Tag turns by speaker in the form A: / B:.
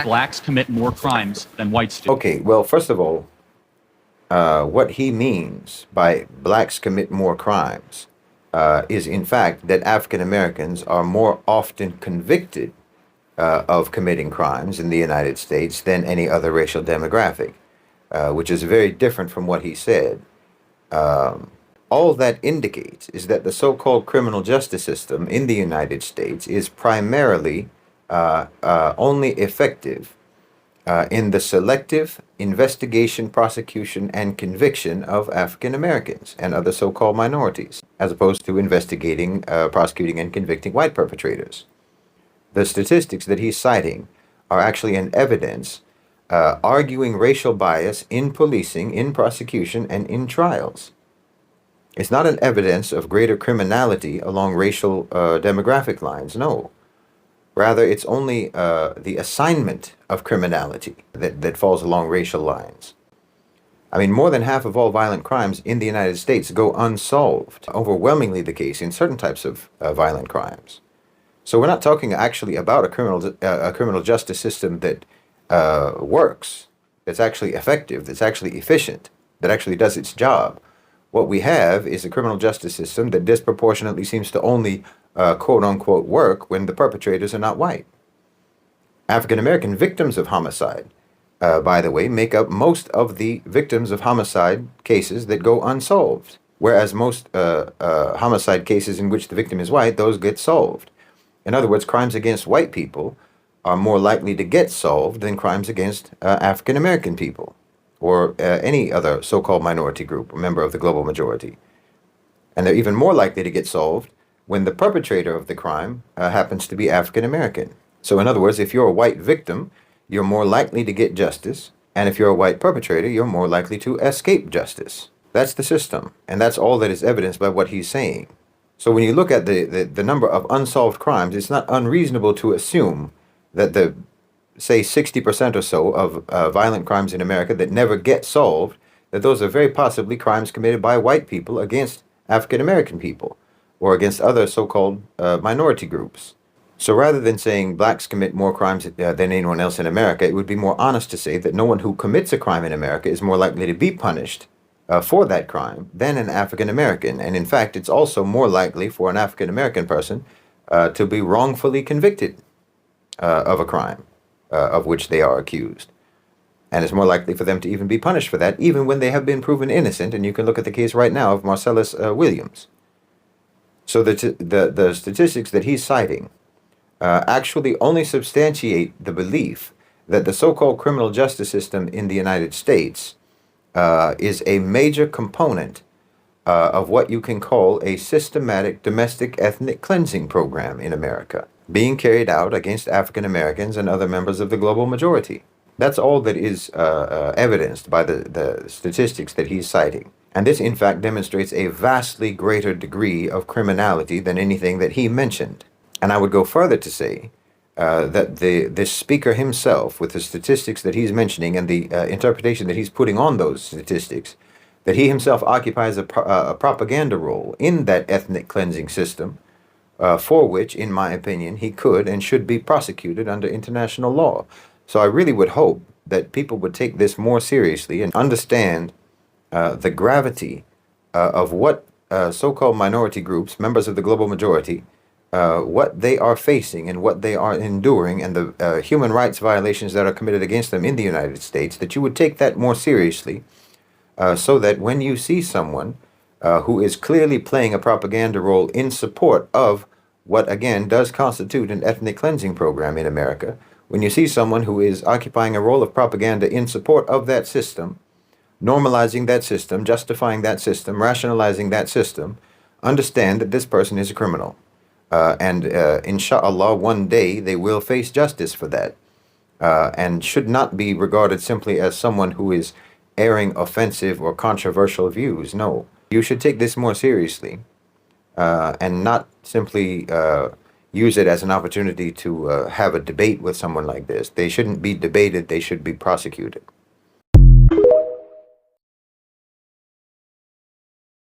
A: blacks commit more crimes than whites do.
B: Okay, well, first of all, what he means by blacks commit more crimes is, in fact, that African Americans are more often convicted of committing crimes in the United States than any other racial demographic, which is very different from what he said. All that indicates is that the so-called criminal justice system in the United States is primarily only effective in the selective investigation, prosecution, and conviction of African Americans and other so-called minorities, as opposed to investigating, prosecuting, and convicting white perpetrators. The statistics that he's citing are actually an evidence arguing racial bias in policing, in prosecution, and in trials. It's not an evidence of greater criminality along racial demographic lines, no. Rather, it's only the assignment of criminality that falls along racial lines. I mean, more than half of all violent crimes in the United States go unsolved, overwhelmingly the case in certain types of violent crimes. So we're not talking actually about a criminal justice system that works, that's actually effective, that's actually efficient, that actually does its job. What we have is a criminal justice system that disproportionately seems to only quote-unquote work when the perpetrators are not white. African-American victims of homicide, by the way, make up most of the victims of homicide cases that go unsolved, whereas most homicide cases in which the victim is white, those get solved. In other words, crimes against white people are more likely to get solved than crimes against African-American people or any other so-called minority group, a member of the global majority. And they're even more likely to get solved when the perpetrator of the crime happens to be African American. So in other words, if you're a white victim, you're more likely to get justice, and if you're a white perpetrator, you're more likely to escape justice. That's the system, and that's all that is evidenced by what he's saying. So when you look at the number of unsolved crimes, it's not unreasonable to assume that the, say, 60% or so of violent crimes in America that never get solved, that those are very possibly crimes committed by white people against African American people, or against other so-called minority groups. So rather than saying blacks commit more crimes than anyone else in America, it would be more honest to say that no one who commits a crime in America is more likely to be punished for that crime than an African American. And in fact, it's also more likely for an African American person to be wrongfully convicted of a crime of which they are accused. And it's more likely for them to even be punished for that, even when they have been proven innocent. And you can look at the case right now of Marcellus Williams. So the statistics that he's citing actually only substantiate the belief that the so-called criminal justice system in the United States is a major component of what you can call a systematic domestic ethnic cleansing program in America, being carried out against African Americans and other members of the global majority. That's all that is evidenced by the statistics that he's citing. And this, in fact, demonstrates a vastly greater degree of criminality than anything that he mentioned. And I would go further to say that this speaker himself, with the statistics that he's mentioning and the interpretation that he's putting on those statistics, that he himself occupies a propaganda role in that ethnic cleansing system, for which, in my opinion, he could and should be prosecuted under international law. So I really would hope that people would take this more seriously and understand the gravity of what so-called minority groups, members of the global majority, what they are facing and what they are enduring, and the human rights violations that are committed against them in the United States, that you would take that more seriously, so that when you see someone who is clearly playing a propaganda role in support of what, again, does constitute an ethnic cleansing program in America, when you see someone who is occupying a role of propaganda in support of that system, normalizing that system, justifying that system, rationalizing that system, understand that this person is a criminal. And inshallah, one day they will face justice for that, and should not be regarded simply as someone who is airing offensive or controversial views. No, you should take this more seriously, and not simply use it as an opportunity to have a debate with someone like this. They shouldn't be debated, they should be prosecuted.